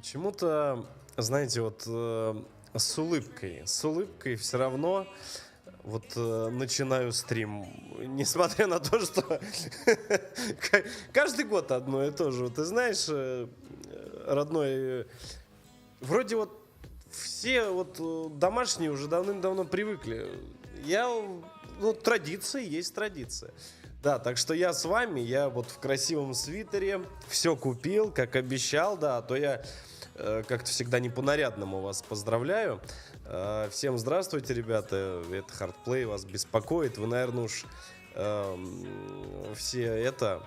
Почему-то, знаете, вот с улыбкой все равно вот начинаю стрим, несмотря на то, что каждый год одно и то же. Вот ты знаешь, родной, вроде вот все вот домашние уже давным-давно привыкли. Ну, традиция есть традиция. Да, так что я с вами, я вот в красивом свитере, все купил, как обещал, да, а то я как-то всегда не по-нарядному вас поздравляю. Всем здравствуйте, ребята, это Hardplay вас беспокоит, вы, наверное, уж все это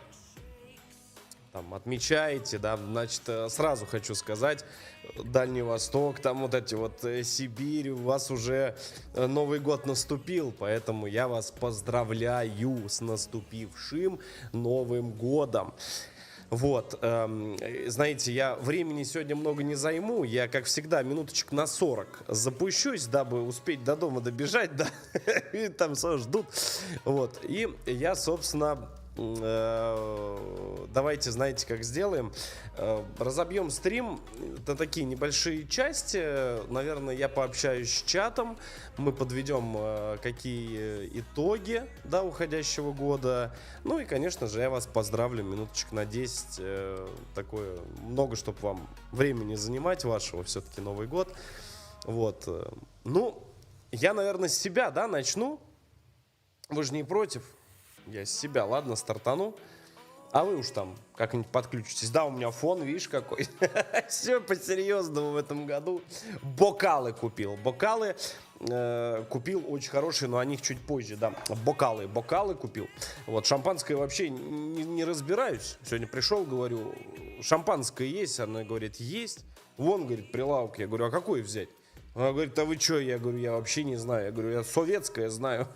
там отмечаете, да, значит, сразу хочу сказать, Дальний Восток, там вот эти вот Сибирь, у вас уже Новый год наступил, поэтому я вас поздравляю с наступившим Новым годом. Вот, знаете, я времени сегодня много не займу, я, как всегда, минуточек на 40 запущусь, дабы успеть до дома добежать, да, и там все ждут, вот, и я, собственно, давайте, знаете, как сделаем, разобьем стрим на такие небольшие части, наверное, я пообщаюсь с чатом, мы подведем какие итоги, да, уходящего года, ну и, конечно же, я вас поздравлю минуточек на 10, такое много, чтобы вам времени занимать вашего, все-таки Новый год, вот, ну, я, наверное, с себя, да, начну, вы же не против? Я с себя, ладно, стартану. А вы уж там как-нибудь подключитесь. Да, у меня фон, видишь, какой. Все по-серьезному в этом году. Бокалы купил. Бокалы купил очень хорошие, но о них чуть позже, да. Бокалы купил. Вот, шампанское вообще не разбираюсь. Сегодня пришел, говорю, шампанское есть? Она говорит, есть. Вон, говорит, прилавок. Я говорю, а какой взять? Она говорит, а вы что? Я говорю, я вообще не знаю. Я говорю, я советское знаю.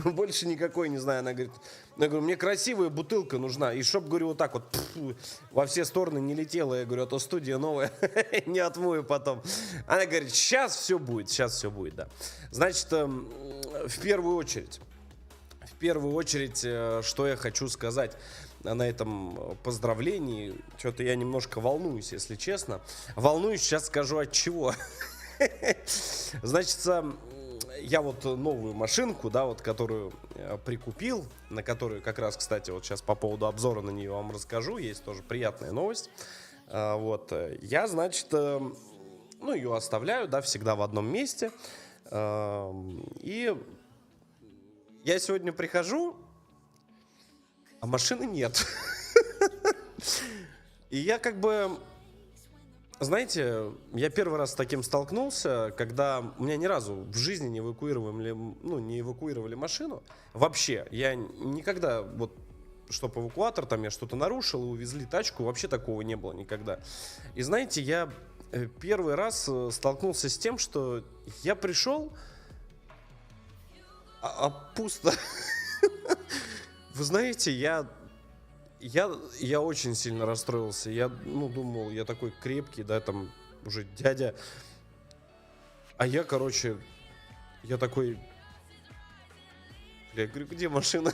Больше никакой не знаю. Она говорит, я говорю, мне красивая бутылка нужна. И чтоб, говорю, вот так вот во все стороны не летела. Я говорю, а то студия новая. Не отмою потом. Она говорит, сейчас все будет, да. Значит, в первую очередь, что я хочу сказать на этом поздравлении. Что-то я немножко волнуюсь, если честно. Волнуюсь, сейчас скажу от чего. Значит, я вот новую машинку, да, вот которую прикупил, на которую как раз, кстати, вот сейчас по поводу обзора на нее вам расскажу, есть тоже приятная новость. Вот, я, значит, ну, ее оставляю, да, всегда в одном месте. И я сегодня прихожу, а машины нет. И я как бы... Знаете, я первый раз с таким столкнулся, когда у меня ни разу в жизни не эвакуировали машину. Вообще, я никогда, вот, чтоб эвакуатор, там я что-то нарушил и увезли тачку, вообще такого не было никогда. И знаете, я первый раз столкнулся с тем, что я пришел, а пусто. Вы знаете, я очень сильно расстроился. Я, думал, я такой крепкий, да, там уже дядя. А я, короче, я такой... Я говорю, где машина?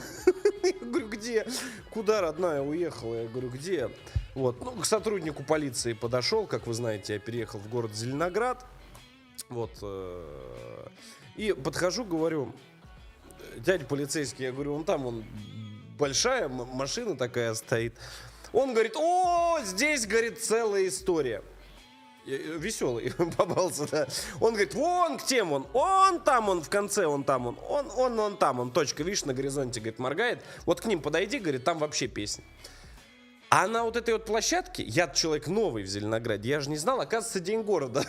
Я говорю, где? Куда, родная, уехала? Я говорю, где? Вот, к сотруднику полиции подошел, как вы знаете, я переехал в город Зеленоград. Вот. И подхожу, говорю, дядя полицейский, я говорю, он большая машина такая стоит. Он говорит, о, здесь, говорит, целая история. Веселый попался, да. Он говорит, вон к тем он там, он в конце, он там, он там, он точка, видишь, на горизонте, говорит, моргает. Вот к ним подойди, говорит, там вообще песня. А на вот этой вот площадке, я человек новый в Зеленограде, я же не знал, оказывается, День города.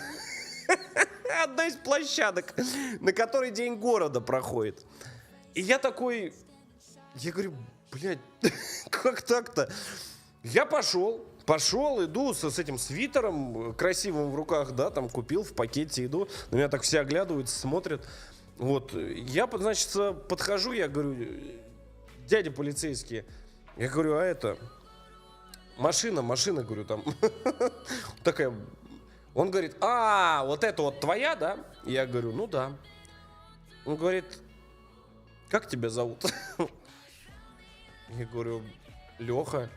Одна из площадок, на которой День города проходит. И я такой, я говорю, блядь, как так-то? Я пошел, иду с этим свитером красивым в руках, да, там купил, в пакете иду. На меня так все оглядываются, смотрят. Вот, я, значит, подхожу, я говорю, дядя полицейский, я говорю, а это, машина, говорю, там, такая, он говорит, вот это вот твоя, да? Я говорю, ну да. Он говорит, как тебя зовут? Я говорю, Леха.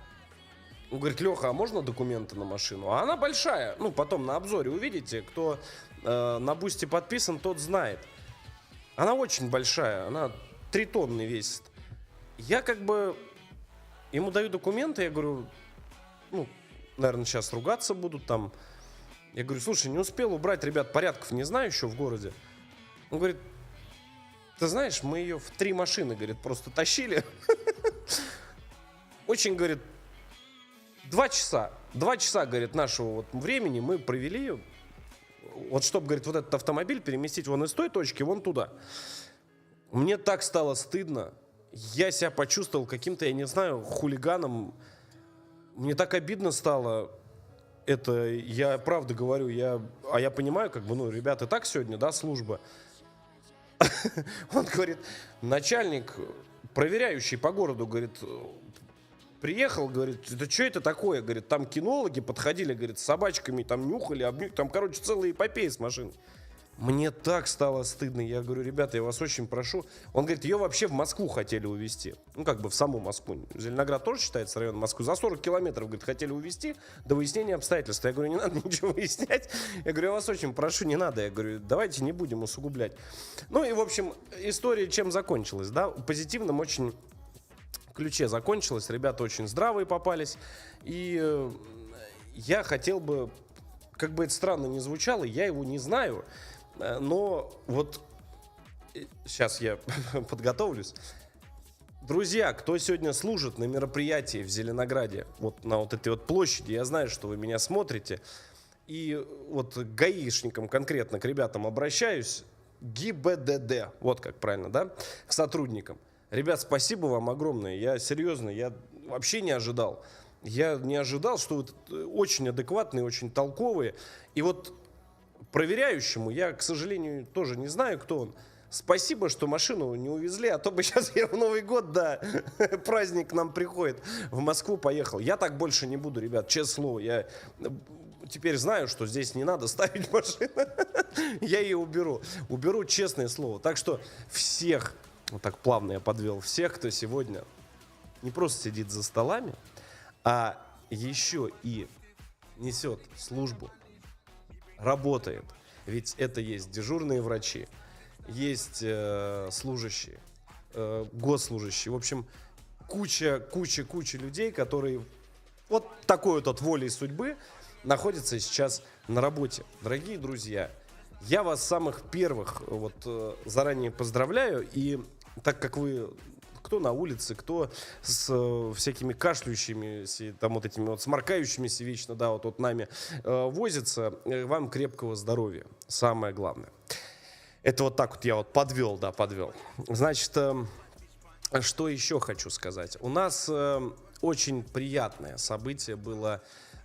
Он говорит: Леха, а можно документы на машину? А она большая. Ну, потом на обзоре увидите, кто на Бусти подписан, тот знает. Она очень большая, она 3 тонны весит. Я как бы ему даю документы, я говорю, ну, наверное, сейчас ругаться будут там. Я говорю: слушай, не успел убрать, ребят, порядков не знаю еще в городе. Он говорит: ты знаешь, мы ее в 3 машины, говорит, просто тащили. Очень, говорит, 2 часа. 2 часа, говорит, нашего вот времени мы провели, вот чтобы, говорит, вот этот автомобиль переместить вон из той точки, вон туда. Мне так стало стыдно. Я себя почувствовал каким-то, я не знаю, хулиганом. Мне так обидно стало. Это, я правда говорю, я понимаю, как бы, ну, ребята, так сегодня, да, служба. Он говорит, начальник, проверяющий по городу, говорит, приехал, говорит, это что это такое? Говорит, там кинологи подходили, говорит, с собачками, там нюхали, там, короче, целая эпопея с машиной. Мне так стало стыдно. Я говорю: ребята, я вас очень прошу. Он говорит, ее вообще в Москву хотели увезти. Ну, как бы в саму Москву. Зеленоград тоже считается районом Москвы. За 40 километров, говорит, хотели увезти до выяснения обстоятельств. Я говорю: не надо ничего выяснять. Я говорю: я вас очень прошу, не надо. Я говорю: давайте не будем усугублять. Ну и, в общем, история чем закончилась, да? В позитивном очень ключе закончилась. Ребята очень здравые попались. И я хотел бы, как бы это странно ни звучало, я его не знаю. Но вот сейчас я подготовлюсь. Друзья, кто сегодня служит на мероприятии в Зеленограде, вот на вот этой вот площади, я знаю, что вы меня смотрите. И вот к гаишникам конкретно, к ребятам обращаюсь. ГИБДД, вот как правильно, да? К сотрудникам. Ребят, спасибо вам огромное. Я серьезно, я вообще не ожидал. Я не ожидал, что вы очень адекватные, очень толковые. И вот проверяющему, я, к сожалению, тоже не знаю, кто он. Спасибо, что машину не увезли, а то бы сейчас я в Новый год, да, праздник к нам приходит, в Москву поехал. Я так больше не буду, ребят, честное слово. Я теперь знаю, что здесь не надо ставить машину. Я ее уберу. Уберу, честное слово. Так что всех, вот так плавно я подвел, всех, кто сегодня не просто сидит за столами, а еще и несет службу, работает. Ведь это есть дежурные врачи, есть служащие, госслужащие. В общем, куча людей, которые вот такой вот от волей судьбы находятся сейчас на работе. Дорогие друзья, я вас с самых первых вот заранее поздравляю. И так как вы, кто на улице, кто с всякими кашляющими, там вот этими вот сморкающимися вечно, да, вот нами возится, вам крепкого здоровья, самое главное. Это вот так вот я вот подвел. Значит, что еще хочу сказать. У нас очень приятное событие было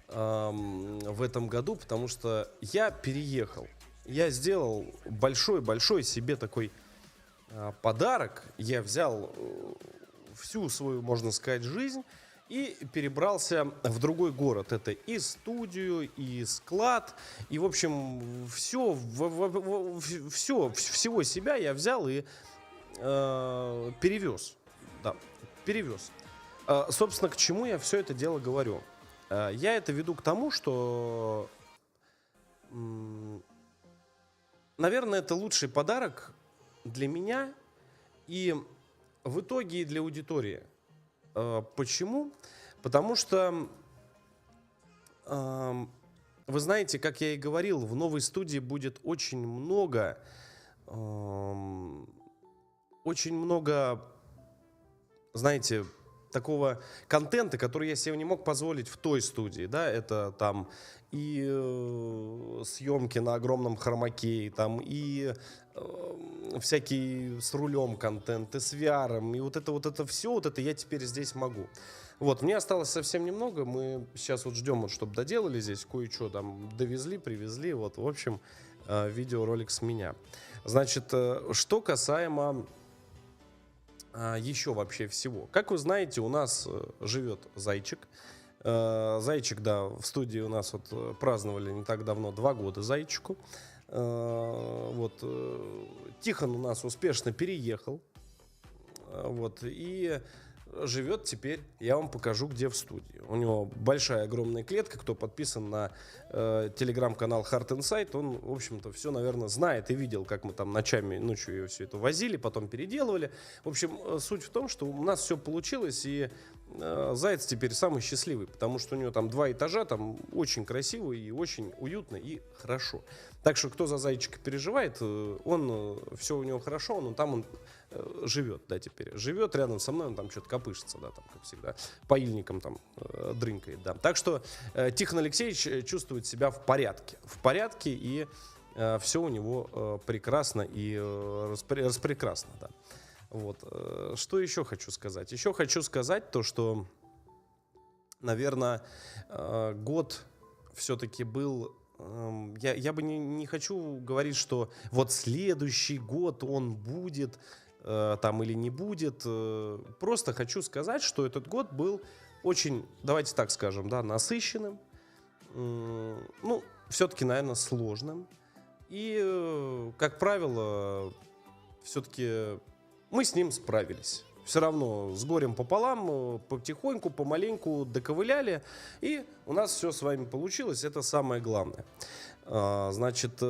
в этом году, потому что я переехал. Я сделал большой себе такой подарок. Я взял всю свою, можно сказать, жизнь и перебрался в другой город. Это и студию, и склад, и, в общем, всего себя я взял и перевез. Да, перевез. Собственно, к чему я все это дело говорю? Я это веду к тому, что, наверное, это лучший подарок для меня и в итоге и для аудитории. Почему? Потому что, вы знаете, как я и говорил, в новой студии будет очень много, знаете, такого контента, который я себе не мог позволить в той студии, да, это там и съемки на огромном хромакее, там и всякий с рулем контент, и с VR, и вот это все, вот это я теперь здесь могу. Вот, мне осталось совсем немного, мы сейчас вот ждем, вот, чтобы доделали здесь, кое-что там довезли, привезли, вот, в общем, видеоролик с меня. Значит, что касаемо еще вообще всего. Как вы знаете, у нас живет Зайчик. Зайчик, да, в студии у нас вот праздновали не так давно 2 года Зайчику. Вот. Тихон у нас успешно переехал. Вот. И живет теперь, я вам покажу, где в студии. У него большая, огромная клетка. Кто подписан на телеграм-канал Heart Insight, он, в общем-то, все, наверное, знает и видел, как мы там ночами, ночью ее все это возили, потом переделывали. В общем, суть в том, что у нас все получилось, и Заяц теперь самый счастливый, потому что у него там 2 этажа, там очень красиво и очень уютно и хорошо. Так что кто за зайчика переживает, он все у него хорошо, он там живет, да, теперь живет рядом со мной, он там что-то копышется, да, там, как всегда, поильником там дрынкает, да. Так что Тихон Алексеевич чувствует себя в порядке, и все у него прекрасно и распрекрасно, да. Вот. Что еще хочу сказать? Еще хочу сказать то, что, наверное, год все-таки был... Я бы не хочу говорить, что вот следующий год он будет там или не будет. Просто хочу сказать, что этот год был очень, давайте так скажем, да, насыщенным. Ну, все-таки, наверное, сложным. И, как правило, все-таки... мы с ним справились. Все равно с горем пополам, потихоньку, помаленьку доковыляли. И у нас все с вами получилось. Это самое главное. Значит,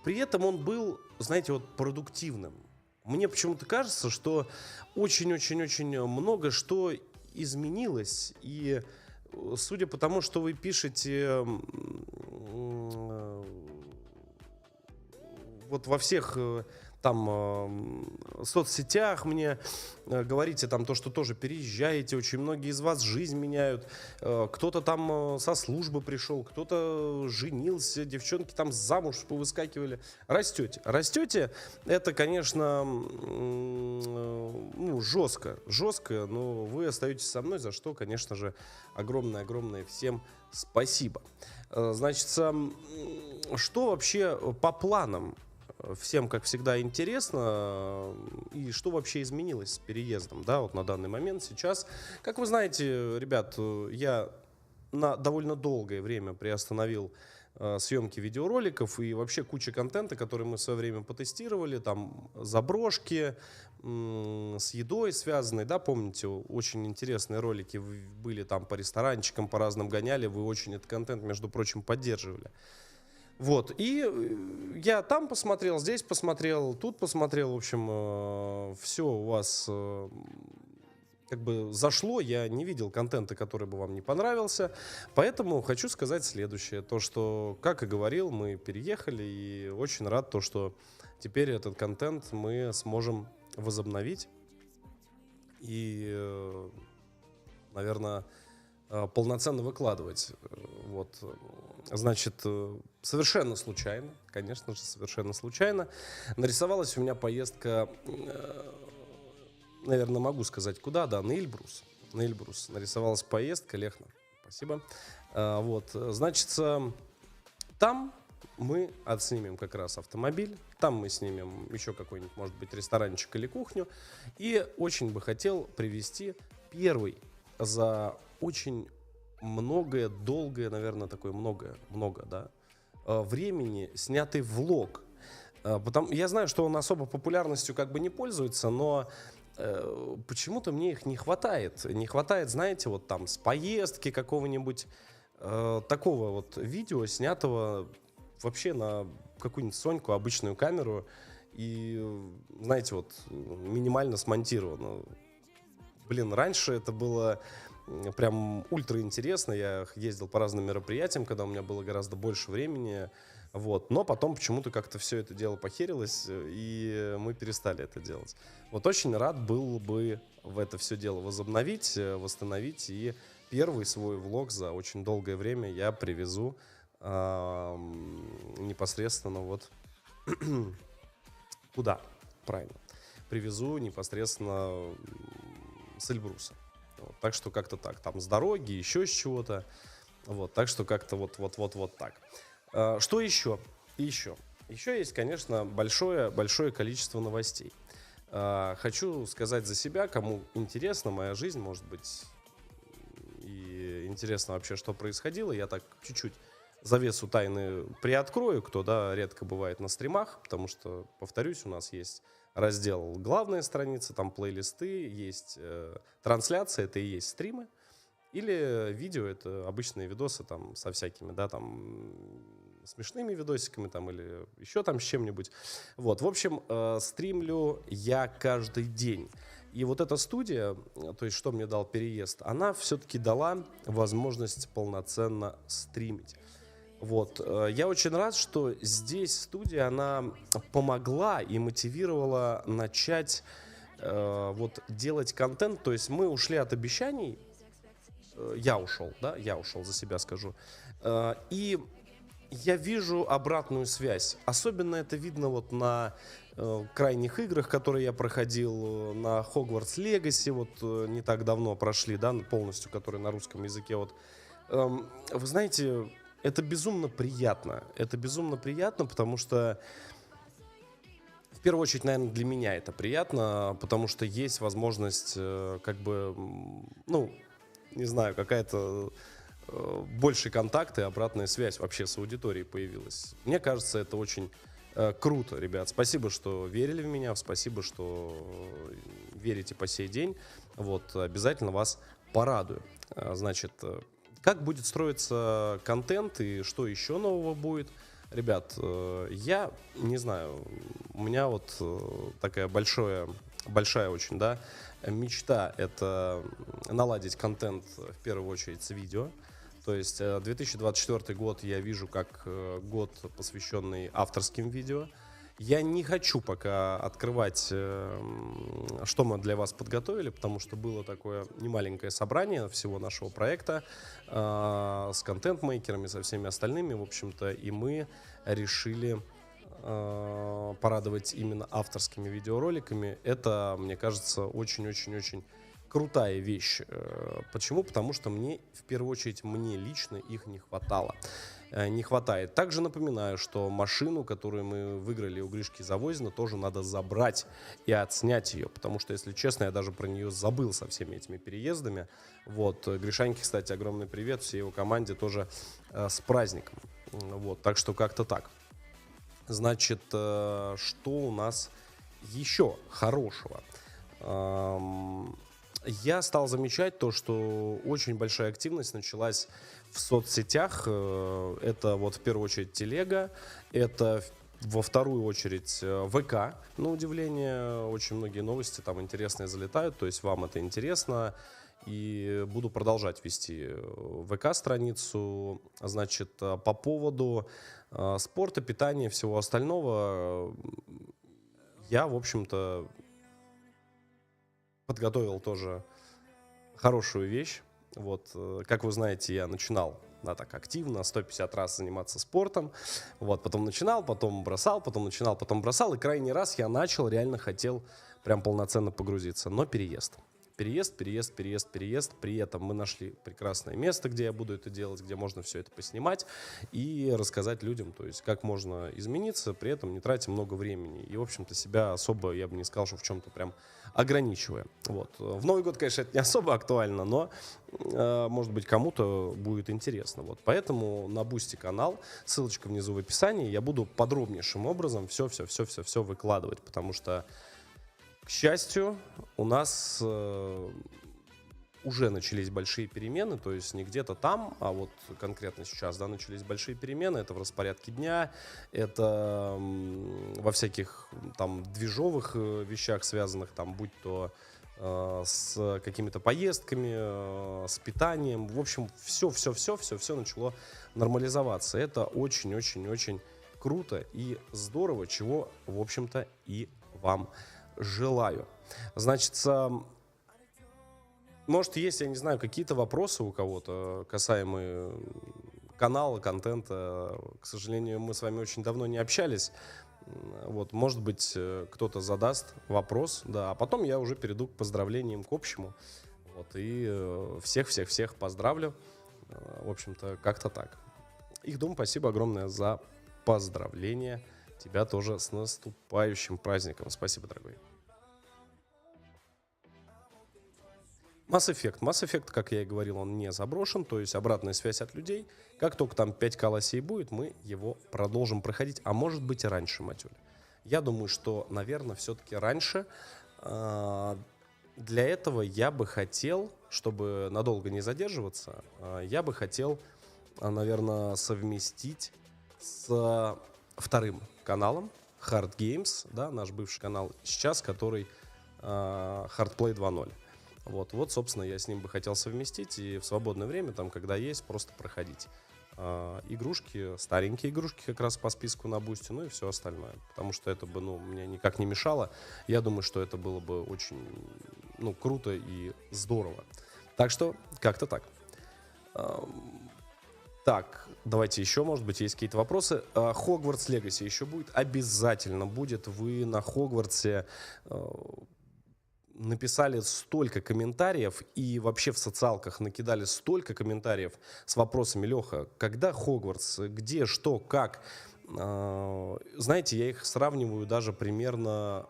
при этом он был, знаете, вот продуктивным. Мне почему-то кажется, что очень-очень-очень много что изменилось. И судя по тому, что вы пишете вот во всех... там соцсетях мне говорите там то, что тоже переезжаете, очень многие из вас жизнь меняют, кто-то там со службы пришел, кто-то женился, девчонки там замуж повыскакивали. Растете, это, конечно, ну, жестко, но вы остаетесь со мной, за что, конечно же, огромное всем спасибо. Значит, что вообще по планам? Всем, как всегда, интересно, и что вообще изменилось с переездом, да, вот на данный момент сейчас. Как вы знаете, ребят, я на довольно долгое время приостановил съемки видеороликов и вообще куча контента, который мы в свое время потестировали, там заброшки с едой связанные, да, помните, очень интересные ролики были там по ресторанчикам, по разным гоняли, вы очень этот контент, между прочим, поддерживали. Вот, и я там посмотрел, здесь посмотрел, тут посмотрел, в общем, все у вас как бы зашло, я не видел контента, который бы вам не понравился, поэтому хочу сказать следующее, то, что, как и говорил, мы переехали, и очень рад то, что теперь этот контент мы сможем возобновить, и, наверное, полноценно выкладывать. Вот. Значит, совершенно случайно, конечно же, совершенно случайно нарисовалась у меня поездка, наверное, могу сказать, куда, да, на Эльбрус. На Эльбрус нарисовалась поездка, Лехна, спасибо. Вот, значит, там мы отснимем как раз автомобиль, там мы снимем еще какой-нибудь, может быть, ресторанчик или кухню. И очень бы хотел привести первый за очень долгое, наверное, такое много, да, времени снятый влог. Я знаю, что он особо популярностью как бы не пользуется, но почему-то мне их не хватает. Не хватает, знаете, вот там с поездки какого-нибудь такого вот видео, снятого вообще на какую-нибудь Соньку, обычную камеру, и, знаете, вот минимально смонтировано. Блин, раньше это было прям ультра интересно. Я ездил по разным мероприятиям, когда у меня было гораздо больше времени. Вот. Но потом почему-то как-то все это дело похерилось, и мы перестали это делать. Вот очень рад был бы в это все дело возобновить, восстановить. И первый свой влог за очень долгое время я привезу непосредственно вот куда? Правильно. Привезу непосредственно с Эльбруса. Вот, так что как-то так. Там с дороги, еще с чего-то. Вот, так что как-то вот так. Что еще? Еще есть, конечно, большое количество новостей. Хочу сказать за себя, кому интересна моя жизнь, может быть, и интересно вообще, что происходило. Я так чуть-чуть завесу тайны приоткрою, кто, да, редко бывает на стримах, потому что, повторюсь, у нас есть раздел главная страница, там плейлисты, есть трансляция, это и есть стримы. Или видео, это обычные видосы там со всякими, да, там смешными видосиками там или еще там с чем-нибудь. Вот, в общем, стримлю я каждый день. И вот эта студия, то есть что мне дал переезд, она все-таки дала возможность полноценно стримить. Вот, я очень рад, что здесь студия, она помогла и мотивировала начать вот делать контент. То есть мы ушли от обещаний, я ушел, да, я ушел, за себя скажу. И я вижу обратную связь. Особенно это видно вот на крайних играх, которые я проходил, на Hogwarts Legacy, вот не так давно прошли, да, полностью, которые на русском языке. Вот, вы знаете, это безумно приятно. Это безумно приятно, потому что в первую очередь, наверное, для меня это приятно, потому что есть возможность, как бы, ну, не знаю, какая-то больше контакты, обратная связь вообще с аудиторией появилась. Мне кажется, это очень круто, ребят. Спасибо, что верили в меня, спасибо, что верите по сей день. Вот, обязательно вас порадую. Значит, как будет строиться контент и что еще нового будет? Ребят, я не знаю, у меня вот такая большая очень, да, мечта — это наладить контент в первую очередь с видео. То есть 2024 год я вижу как год, посвященный авторским видео. Я не хочу пока открывать, что мы для вас подготовили, потому что было такое немаленькое собрание всего нашего проекта с контент-мейкерами, со всеми остальными, в общем-то, и мы решили порадовать именно авторскими видеороликами. Это, мне кажется, очень-очень-очень крутая вещь. Почему? Потому что мне, в первую очередь, мне лично их не хватало. Не хватает. Также напоминаю, что машину, которую мы выиграли у Гришки Завозина, тоже надо забрать и отснять ее, потому что, если честно, я даже про нее забыл со всеми этими переездами. Вот. Гришаньке, кстати, огромный привет, всей его команде тоже с праздником. Вот. Так что как-то так. Значит, что у нас еще хорошего? Я стал замечать то, что очень большая активность началась в соцсетях. Это вот в первую очередь телега, это во вторую очередь ВК. На удивление, очень многие новости там интересные залетают, то есть вам это интересно. И буду продолжать вести ВК-страницу. Значит, по поводу спорта, питания, всего остального, я, в общем-то, подготовил тоже хорошую вещь. Вот, как вы знаете, я начинал, да, так активно, 150 раз заниматься спортом. Вот, потом начинал, потом бросал, потом начинал, потом бросал. И крайний раз я начал, реально хотел прям полноценно погрузиться. Но переезд. Переезд. При этом мы нашли прекрасное место, где я буду это делать, где можно все это поснимать и рассказать людям, то есть как можно измениться, при этом не тратя много времени. И, в общем-то, себя особо, я бы не сказал, что в чем-то прям ограничивая. Вот. В Новый год, конечно, это не особо актуально, но, может быть, кому-то будет интересно. Вот. Поэтому на Boosty канал, ссылочка внизу в описании, я буду подробнейшим образом все выкладывать, потому что, к счастью, у нас уже начались большие перемены, то есть не где-то там, а вот конкретно сейчас, да, начались большие перемены. Это в распорядке дня, это во всяких там движовых вещах, связанных там, будь то с какими-то поездками, с питанием. В общем, все начало нормализоваться. Это очень-очень-очень круто и здорово, чего, в общем-то, и вам желаю. Значит, может, есть, я не знаю, какие-то вопросы у кого-то касаемые канала, контента. К сожалению, мы с вами очень давно не общались. Вот, может быть, кто-то задаст вопрос, да, а потом я уже перейду к поздравлениям, к общему. Вот, и всех поздравлю. В общем-то, как-то так. Их дом, спасибо огромное за поздравления. Тебя тоже с наступающим праздником. Спасибо, дорогой. Mass Effect, как я и говорил, он не заброшен, то есть обратная связь от людей. Как только там 5К лосей будет, мы его продолжим проходить, а может быть и раньше, Матюль. Я думаю, что, наверное, все-таки раньше. А, Для этого я бы хотел, чтобы надолго не задерживаться, я бы хотел, наверное, совместить с вторым каналом Hard Games, да, наш бывший канал сейчас, который Hardplay 2.0. Вот, собственно, я с ним бы хотел совместить и в свободное время, там, когда есть, просто проходить игрушки, старенькие игрушки как раз по списку на бусте, ну и все остальное. Потому что это бы, мне никак не мешало. Я думаю, что это было бы очень, круто и здорово. Так что, как-то так. Так, давайте еще, может быть, есть какие-то вопросы. Хогвартс Легаси еще будет? Обязательно будет. Вы на Хогвартсе написали столько комментариев и вообще в социалках накидали столько комментариев с вопросами: Леха, когда Хогвартс, где, что, как? Знаете, я их сравниваю даже примерно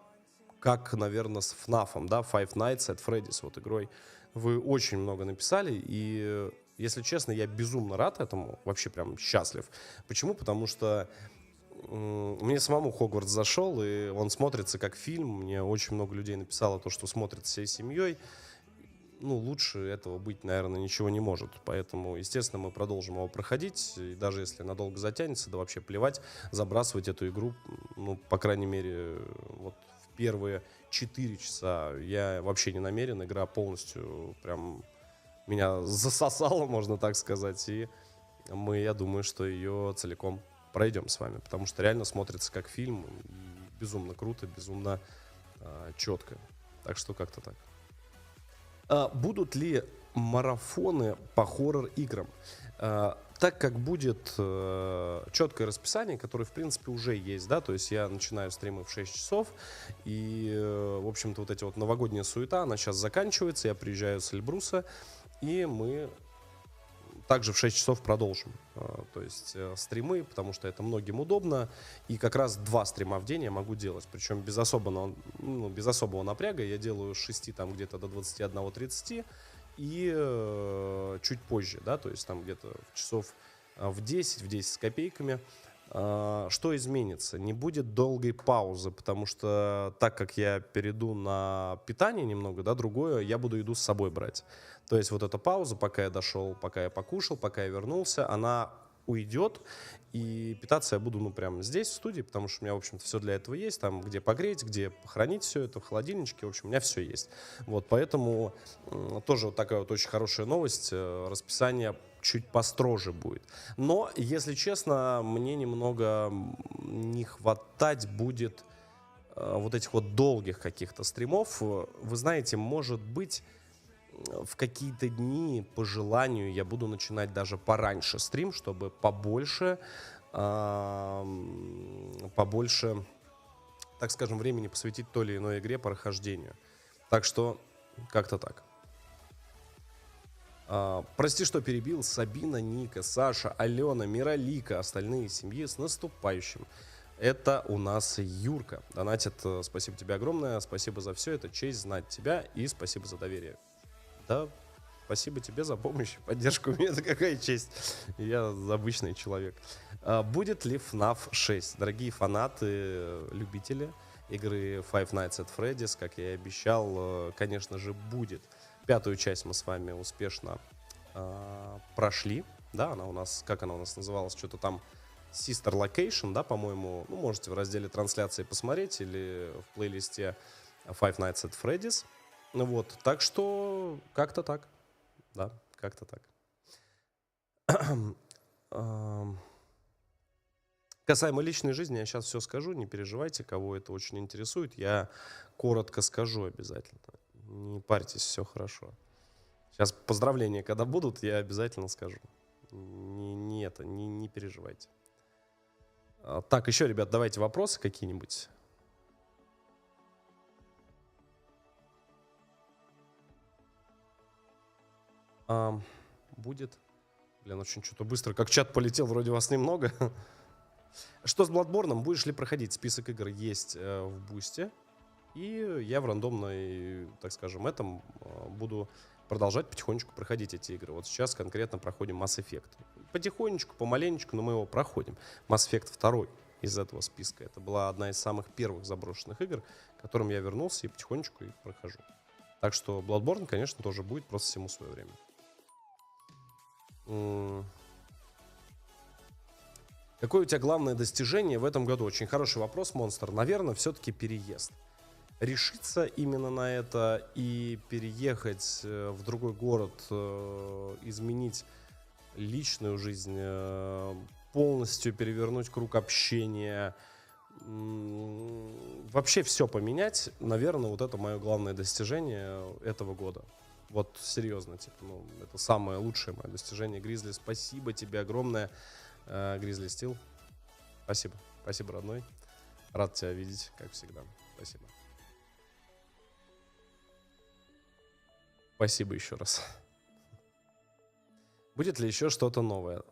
как, наверное, с FNAF, да, Five Nights at Freddy's, вот игрой. Вы очень много написали, и, если честно, я безумно рад этому, вообще прям счастлив. Почему? Потому что мне самому Хогвартс зашел, и он смотрится как фильм. Мне очень много людей написало то, что смотрит всей семьей. Лучше этого быть, наверное, ничего не может. Поэтому, естественно, мы продолжим его проходить. И даже если надолго затянется, да вообще плевать, забрасывать эту игру, по крайней мере, вот в первые 4 часа я вообще не намерен. Игра полностью прям меня засосала, можно так сказать. И я думаю, что ее целиком пройдем с вами, потому что реально смотрится как фильм, и безумно круто, безумно четко. Так что как-то так. Будут ли марафоны по хоррор-играм? Так как будет четкое расписание, которое, в принципе, уже есть, да, то есть я начинаю стримы в 6 часов, и, в общем-то, вот эти вот новогодняя суета, она сейчас заканчивается, я приезжаю с Эльбруса, и мы также в 6 часов продолжим, то есть стримы, потому что это многим удобно, и как раз 2 стрима в день я могу делать, причем без особого напряга. Я делаю с 6 там где-то до 21:30 и чуть позже, да, то есть там где-то часов в 10 с копейками. Что изменится? Не будет долгой паузы, потому что так как я перейду на питание немного, да, другое, я буду еду с собой брать. То есть вот эта пауза, пока я дошел, пока я покушал, пока я вернулся, она уйдет, и питаться я буду, прямо здесь, в студии, потому что у меня, в общем-то, все для этого есть, там, где погреть, где похоронить все это, в холодильничке, в общем, у меня все есть. Вот, поэтому тоже вот такая вот очень хорошая новость, расписание чуть построже будет. Но, если честно, мне немного не хватать будет вот этих вот долгих каких-то стримов. Вы знаете, может быть, в какие-то дни по желанию я буду начинать даже пораньше стрим, чтобы побольше, так скажем, времени посвятить той или иной игре по прохождению. Так что как-то так. Прости, что перебил. Сабина, Ника, Саша, Алена, Миралика, остальные семьи с наступающим. Это у нас Юрка. Донатит. Спасибо тебе огромное. Спасибо за все. Это честь знать тебя. И спасибо за доверие. Да, спасибо тебе за помощь, поддержку. Мне это какая честь. Я обычный человек. Будет ли FNAF 6? Дорогие фанаты, любители игры Five Nights at Freddy's, как я и обещал, конечно же, будет. 5-ю часть мы с вами успешно прошли. Да, она у нас называлась? Что-то там Sister Location, да, по-моему. Можете в разделе трансляции посмотреть или в плейлисте Five Nights at Freddy's. Вот, так что как-то так. Да, как-то так. Касаемо личной жизни, я сейчас все скажу, не переживайте, кого это очень интересует, я коротко скажу обязательно. Не парьтесь, все хорошо. Сейчас поздравления, когда будут, я обязательно скажу. Не переживайте. Так, еще, ребят, давайте вопросы какие-нибудь. Будет. Очень что-то быстро, как чат полетел, вроде вас немного. Что с Bloodborne? Будешь ли проходить? Список игр есть в бусте. И я в рандомной, так скажем, этом буду продолжать потихонечку проходить эти игры. Вот сейчас конкретно проходим Mass Effect. Потихонечку, помаленечку, но мы его проходим. Mass Effect 2. из этого списка. Это была одна из самых первых заброшенных игр, к которым я вернулся и потихонечку их прохожу. Так что Bloodborne, конечно, тоже будет, просто всему свое время. Какое у тебя главное достижение в этом году? Очень хороший вопрос, Монстр. Наверное, все-таки переезд. Решиться именно на это и переехать в другой город, изменить личную жизнь, полностью перевернуть круг общения, вообще все поменять, наверное, вот это мое главное достижение этого года. Вот серьезно, типа, ну, это самое лучшее мое достижение. Гризли, спасибо тебе огромное. Гризли Стил, спасибо. Спасибо, родной. Рад тебя видеть, как всегда. Спасибо. Спасибо еще раз. Будет ли еще что-то новое?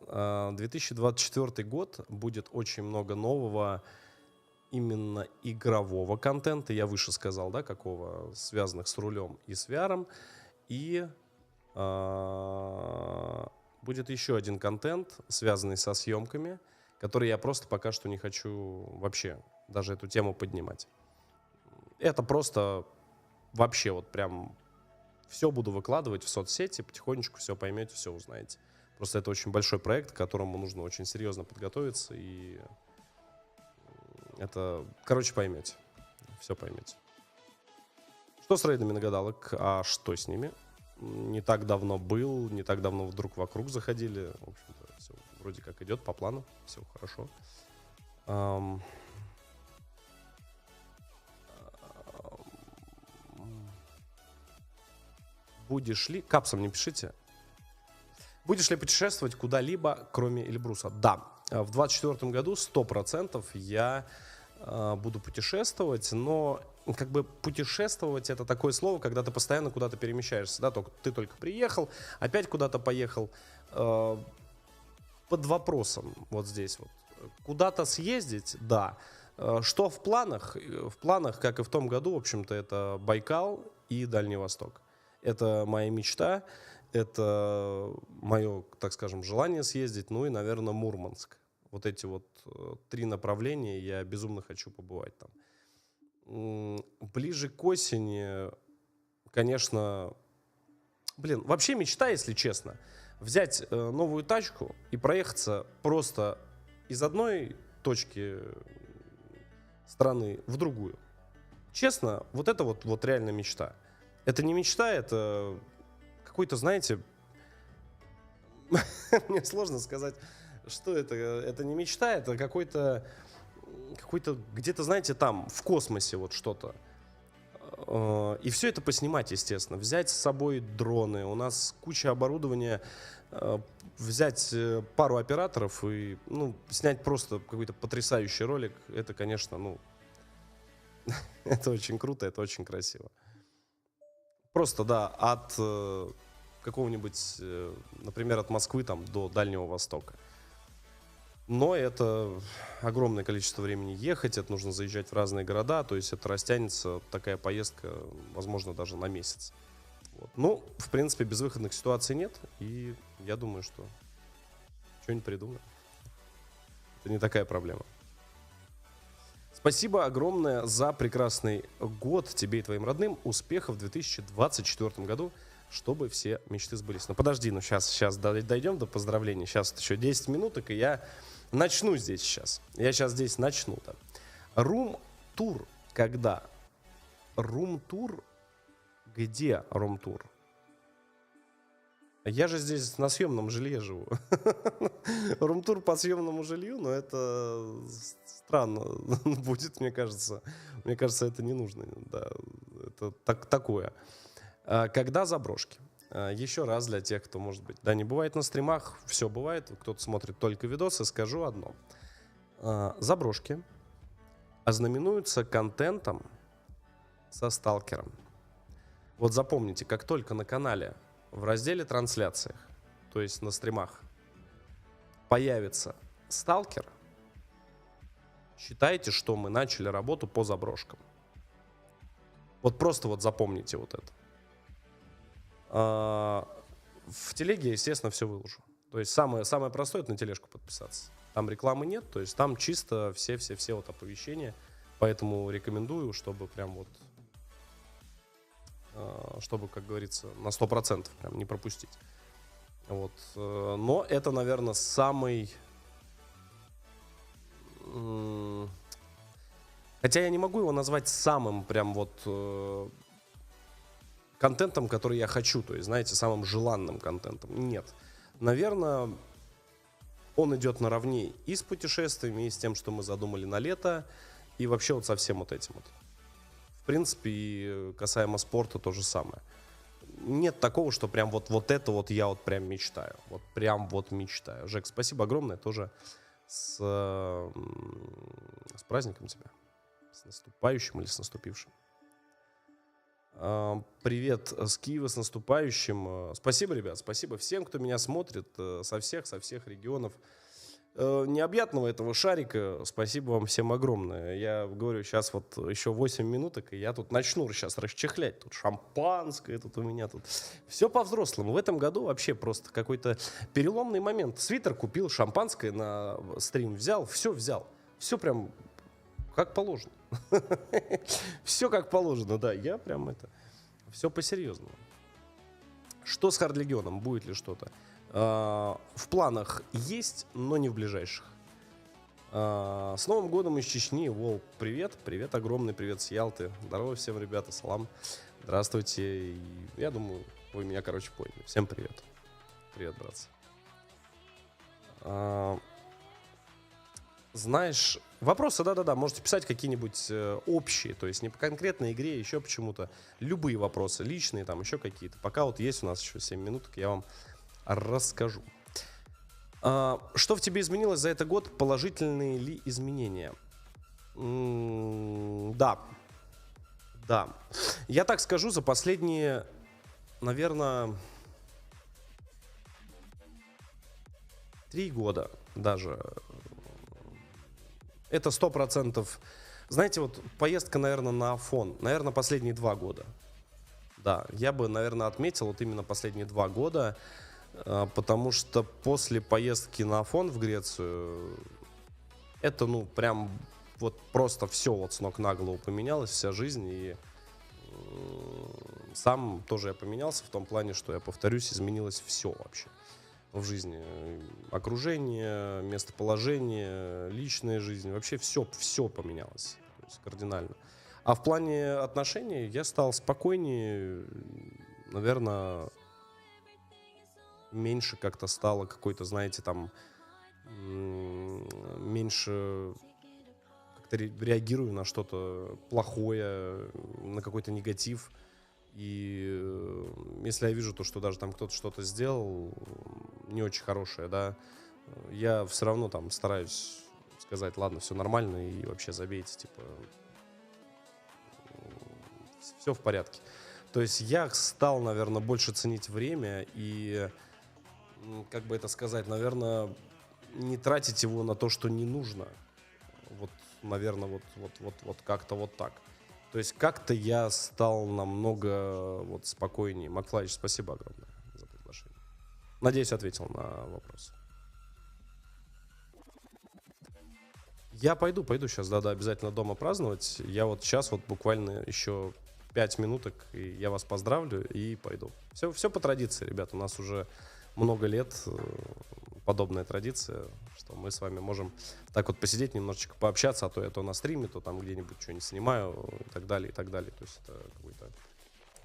2024 год будет очень много нового именно игрового контента. Я выше сказал, да, какого, связанных с рулем и с VR. И будет еще один контент, связанный со съемками, который я просто пока что не хочу вообще даже эту тему поднимать. Это просто вообще вот прям... Все буду выкладывать в соцсети, потихонечку все поймете, все узнаете. Просто это очень большой проект, к которому нужно очень серьезно подготовиться. И это, короче, поймете. Все поймете. Что с рейдами на гадалок? А что с ними? Не так давно был, не так давно вдруг вокруг заходили. В общем-то, все вроде как идет по плану. Все хорошо. Будешь ли... Капсом не пишите. Будешь ли путешествовать куда-либо, кроме Эльбруса? Да. В 2024 году 100% я буду путешествовать, но как бы путешествовать — это такое слово, когда ты постоянно куда-то перемещаешься. Да? Ты только приехал, опять куда-то поехал. Под вопросом вот здесь вот. Куда-то съездить? Да. Что в планах? В планах, как и в том году, в общем-то, это Байкал и Дальний Восток. Это моя мечта, это мое, так скажем, желание съездить, ну и, наверное, Мурманск. Вот эти вот 3 направления, я безумно хочу побывать там. Ближе к осени, конечно, вообще мечта, если честно, взять новую тачку и проехаться просто из одной точки страны в другую. Честно, вот это вот реально мечта. Это не мечта, это какой-то, знаете, мне сложно сказать, что это. Это не мечта, это какой-то где-то, знаете, там, в космосе вот что-то. И все это поснимать, естественно. Взять с собой дроны. У нас куча оборудования. Взять пару операторов и, снять просто какой-то потрясающий ролик. Это, конечно, это очень круто, это очень красиво. Просто, да, от какого-нибудь, например, от Москвы там до Дальнего Востока. Но это огромное количество времени ехать, это нужно заезжать в разные города, то есть это растянется, такая поездка, возможно, даже на месяц. Вот. Ну, в принципе, безвыходных ситуаций нет, и я думаю, что что-нибудь придумаем. Это не такая проблема. Спасибо огромное за прекрасный год тебе и твоим родным. Успехов в 2024 году, чтобы все мечты сбылись. Ну подожди, сейчас дойдем до поздравлений. Сейчас еще 10 минуток, и я начну здесь сейчас. Я сейчас здесь начну. Рум-тур когда? Рум-тур? Где рум-тур? Я же здесь на съемном жилье живу. Рум-тур по съемному жилью, но это странно будет, мне кажется. Мне кажется, это не нужно. Да, это такое. Когда заброшки? Еще раз для тех, кто, может быть, да, не бывает на стримах, все бывает, кто-то смотрит только видосы, скажу одно. Заброшки ознаменуются контентом со сталкером. Вот запомните, как только на канале в разделе трансляциях, то есть на стримах, появится сталкер, считайте, что мы начали работу по заброшкам. Вот просто вот запомните вот это. В телеге, естественно, все выложу. То есть самое простое — это на тележку подписаться. Там рекламы нет, то есть там чисто все вот оповещения. Поэтому рекомендую, чтобы прям вот, чтобы, как говорится, на 100% прям не пропустить. Вот. Но это, наверное, самый... Хотя я не могу его назвать самым прям вот контентом, который я хочу. То есть, знаете, самым желанным контентом. Нет. Наверное, он идет наравне и с путешествиями, и с тем, что мы задумали на лето, и вообще вот со всем вот этим вот. В принципе, и касаемо спорта то же самое. Нет такого, что прям вот это вот я вот прям мечтаю. Вот прям вот мечтаю. Жек, спасибо огромное тоже с праздником тебя. С наступающим или с наступившим. Привет с Киева, с наступающим. Спасибо, ребят, спасибо всем, кто меня смотрит со всех регионов необъятного этого шарика. Спасибо вам всем огромное. Я говорю, сейчас вот еще 8 минуток, и я тут начну сейчас расчехлять. Тут шампанское, тут у меня тут все по-взрослому. В этом году вообще просто какой-то переломный момент. Свитер купил, шампанское на стрим взял. Все прям как положено. Все как положено, да. Я прям это... Все по-серьезному. Что с Хард-Легионом? Будет ли что-то? В планах есть, но не в ближайших. С Новым годом из Чечни. Вол, привет. Привет огромный, привет с Ялты. Здорово всем, ребята, салам. Здравствуйте. И я думаю, вы меня, короче, поняли. Всем привет. Привет, братцы. Знаешь, вопросы, да-да-да, можете писать какие-нибудь общие, то есть не по конкретной игре, еще почему-то. Любые вопросы, личные, там еще какие-то. Пока вот есть у нас еще 7 минуток, я вам расскажу. Что в тебе изменилось за этот год? Положительные ли изменения? Да. Я так скажу, за последние, наверное, 3 года даже. Это 100%. Знаете, вот поездка, наверное, на Афон. Наверное, последние 2 года. Да, я бы, наверное, отметил вот именно последние 2 года. Потому что после поездки на Афон в Грецию это, ну, прям вот просто все вот с ног на голову поменялось, вся жизнь. И сам тоже я поменялся в том плане, что, я повторюсь, изменилось все вообще в жизни. Окружение, местоположение, личная жизнь. Вообще все поменялось. То есть кардинально. А в плане отношений я стал спокойнее. Наверное, меньше как-то стало какой-то, знаете, там меньше как-то реагирую на что-то плохое, на какой-то негатив. И если я вижу то, что даже там кто-то что-то сделал не очень хорошее, да, я все равно там стараюсь сказать, ладно, все нормально и вообще забейте, типа, все в порядке. То есть я стал, наверное, больше ценить время и, как бы это сказать, наверное, не тратить его на то, что не нужно. Вот, наверное, вот как-то вот так. То есть как-то я стал намного вот спокойнее. Макфлайч, спасибо огромное за приглашение. Надеюсь, ответил на вопрос. Я пойду сейчас, да, обязательно дома праздновать. Я вот сейчас вот буквально еще 5 минуток, и я вас поздравлю и пойду. Все по традиции, ребят. У нас уже много лет подобная традиция, что мы с вами можем так вот посидеть, немножечко пообщаться, а то я то на стриме, то там где-нибудь что-нибудь снимаю и так далее, и так далее. То есть это какой-то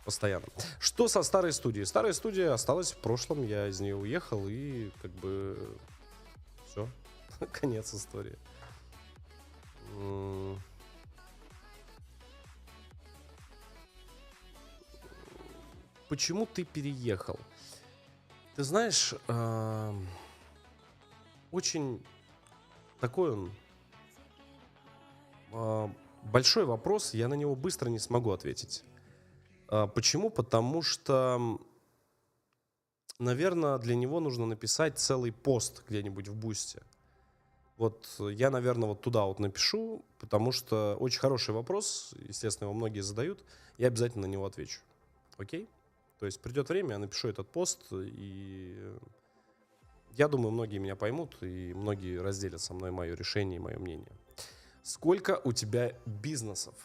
постоянно. Что со старой студией? Старая студия осталась в прошлом, я из нее уехал, и как бы все, конец истории. Почему ты переехал? Ты знаешь, очень такой он большой вопрос, я на него быстро не смогу ответить. Почему? Потому что, наверное, для него нужно написать целый пост где-нибудь в Бусте. Вот я, наверное, вот туда вот напишу, потому что очень хороший вопрос, естественно, его многие задают, я обязательно на него отвечу. Окей? То есть придет время, я напишу этот пост, и Я думаю, многие меня поймут, и многие разделят со мной мое решение и мое мнение. Сколько у тебя бизнесов?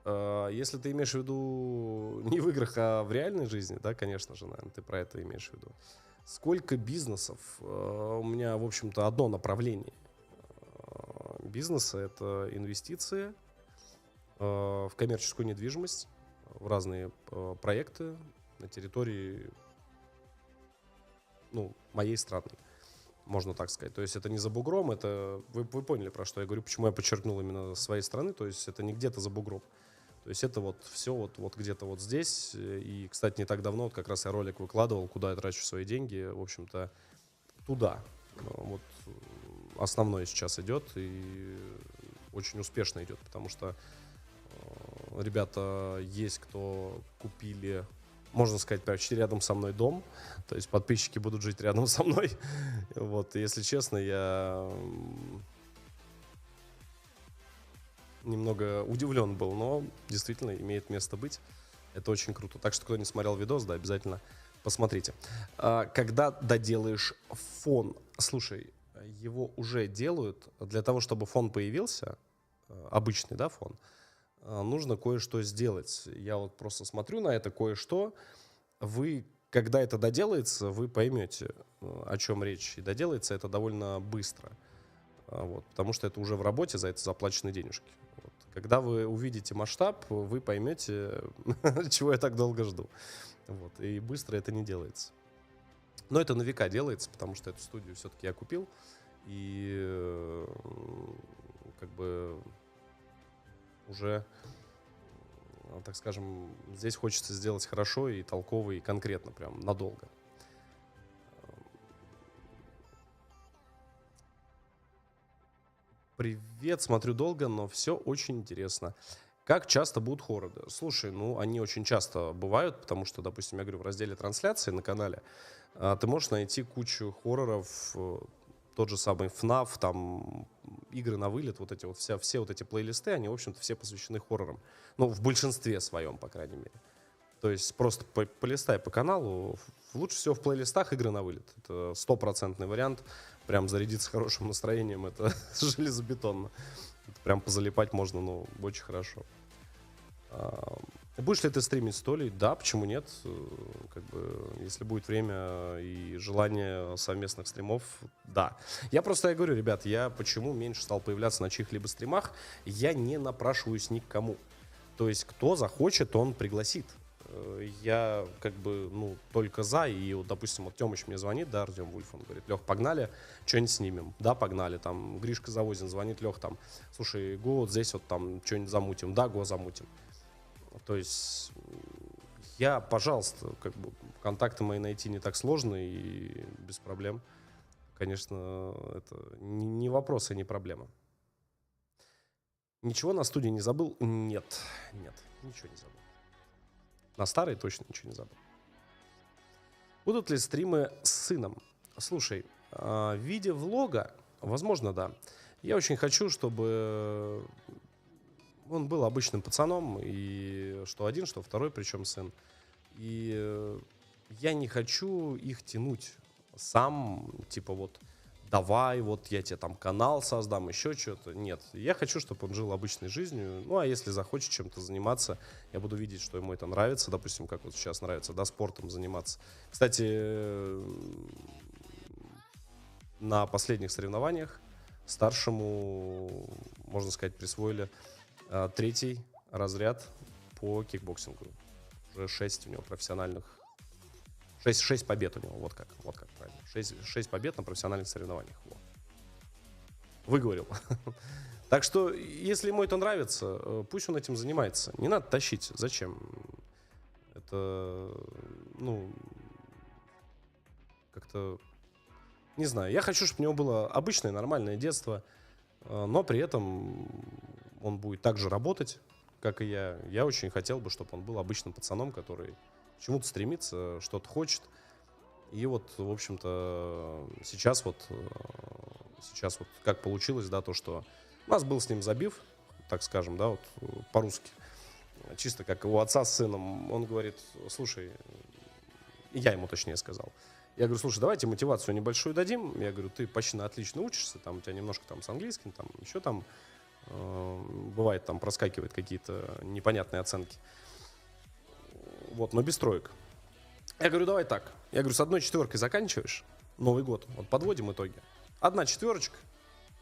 Если ты имеешь в виду не в играх, а в реальной жизни, да, конечно же, наверное, ты про это имеешь в виду. Сколько бизнесов? У меня, в общем-то, одно направление. Бизнеса — это инвестиции в коммерческую недвижимость, в разные проекты на территории, ну, моей страны, можно так сказать. То есть это не за бугром, это вы поняли, про что я говорю, почему я подчеркнул именно своей страны, то есть это не где-то за бугром. То есть это вот все вот где-то вот здесь. И, кстати, не так давно вот как раз я ролик выкладывал, куда я трачу свои деньги, в общем-то, туда. Вот основное сейчас идет и очень успешно идет, потому что ребята есть, кто купили, можно сказать, почти рядом со мной дом. То есть подписчики будут жить рядом со мной. Вот, и если честно, я немного удивлен был, но действительно имеет место быть. Это очень круто. Так что, кто не смотрел видос, да, обязательно посмотрите. Когда доделаешь фон, слушай, его уже делают. Для того, чтобы фон появился, обычный, да, фон, нужно кое-что сделать. Я вот просто смотрю на это кое-что. Вы, когда это доделается, вы поймете, о чем речь. И доделается это довольно быстро. Вот, потому что это уже в работе, за это заплачены денежки. Вот. Когда вы увидите масштаб, вы поймете, чего я так долго жду. Вот. И быстро это не делается. Но это на века делается, потому что эту студию все-таки я купил. И как бы уже, так скажем, здесь хочется сделать хорошо и толково, и конкретно, прям надолго. Привет, смотрю долго, но все очень интересно. Как часто будут хорроры? Слушай, ну, они очень часто бывают, потому что, допустим, я говорю, в разделе трансляции на канале ты можешь найти кучу хорроров, тот же самый FNAF, там, игры на вылет, вот эти вот, все вот эти плейлисты, они, в общем-то, все посвящены хоррорам. Ну, в большинстве своем, по крайней мере. То есть просто полистай по каналу. Лучше всего в плейлистах игры на вылет. Это стопроцентный вариант. Прям зарядиться хорошим настроением, это железобетонно. Это прям позалипать можно, ну, очень хорошо. Будешь ли ты стримить с Толей? Да, почему нет? Как бы, если будет время и желание совместных стримов, да. Я говорю, ребят, я почему меньше стал появляться на чьих-либо стримах? Я не напрашиваюсь ни к кому. То есть, кто захочет, он пригласит. Я как бы, ну, только за. И вот, допустим, вот Тёмыч мне звонит, да, Артем Вульф, он говорит: Лех, погнали, что-нибудь снимем. Да, погнали. Там Гришка Завозин звонит: Лех, там, слушай, го, вот здесь вот там что-нибудь замутим. Да, го, замутим. То есть я, пожалуйста, как бы контакты мои найти не так сложно и без проблем. Конечно, это не вопрос и не проблема. Ничего на студии не забыл? Нет, ничего не забыл. На старой точно ничего не забыл. Будут ли стримы с сыном? Слушай, в виде влога, возможно, да. Я очень хочу, чтобы он был обычным пацаном, и что один, что второй, причем сын. И я не хочу их тянуть сам, типа вот, давай, вот я тебе там канал создам, еще что-то. Нет, я хочу, чтобы он жил обычной жизнью. Ну, а если захочет чем-то заниматься, я буду видеть, что ему это нравится. Допустим, как вот сейчас нравится, да, спортом заниматься. Кстати, на последних соревнованиях старшему, можно сказать, присвоили 3-й разряд по кикбоксингу. Уже 6 у него профессиональных. 6 побед у него, вот как правильно. 6 побед на профессиональных соревнованиях. Вот. Выговорил. Так что, если ему это нравится, пусть он этим занимается. Не надо тащить. Зачем? Это, ну, как-то, не знаю. Я хочу, чтобы у него было обычное, нормальное детство, но при этом он будет так же работать, как и я. Я очень хотел бы, чтобы он был обычным пацаном, который к чему-то стремится, что-то хочет. И вот, в общем-то, сейчас вот как получилось, да, то, что у нас был с ним забив, так скажем, да, вот по-русски. Чисто как у отца с сыном. Он говорит: слушай, я ему точнее сказал, Я говорю, слушай, давайте мотивацию небольшую дадим. Я говорю, ты почти на отлично учишься, там у тебя немножко там с английским, там еще там бывает, там проскакивают какие-то непонятные оценки. Вот, но без троек. Я говорю, давай так. Я говорю, с 1 4 заканчиваешь Новый год. Вот подводим итоги. 1 4.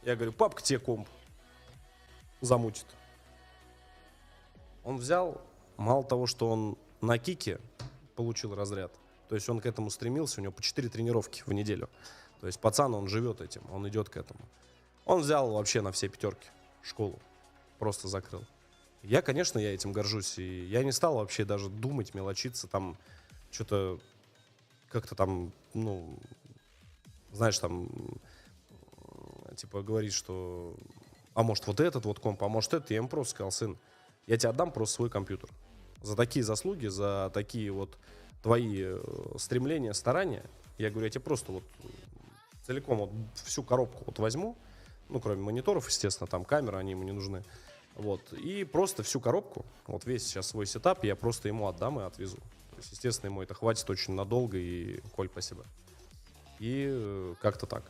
Я говорю, папка тебе комп замутит. Он взял, мало того, что он на кике получил разряд, то есть он к этому стремился, у него по 4 тренировки в неделю. То есть пацан, он живет этим, он идет к этому. Он взял вообще на все 5 школу, просто закрыл. Я, конечно, я этим горжусь, и я не стал вообще даже думать, мелочиться, там, что-то как-то там, ну, знаешь, там, типа говорить, что, а может вот этот вот комп, а может это, я ему просто сказал, сын, я тебе отдам просто свой компьютер. За такие заслуги, за такие вот твои стремления, старания, я говорю, я тебе просто вот целиком вот всю коробку вот возьму, ну, кроме мониторов, естественно, там камеры, они ему не нужны, вот, и просто всю коробку, вот весь сейчас свой сетап я просто ему отдам и отвезу. То есть, естественно, ему это хватит очень надолго, и Коль, спасибо. И как-то так.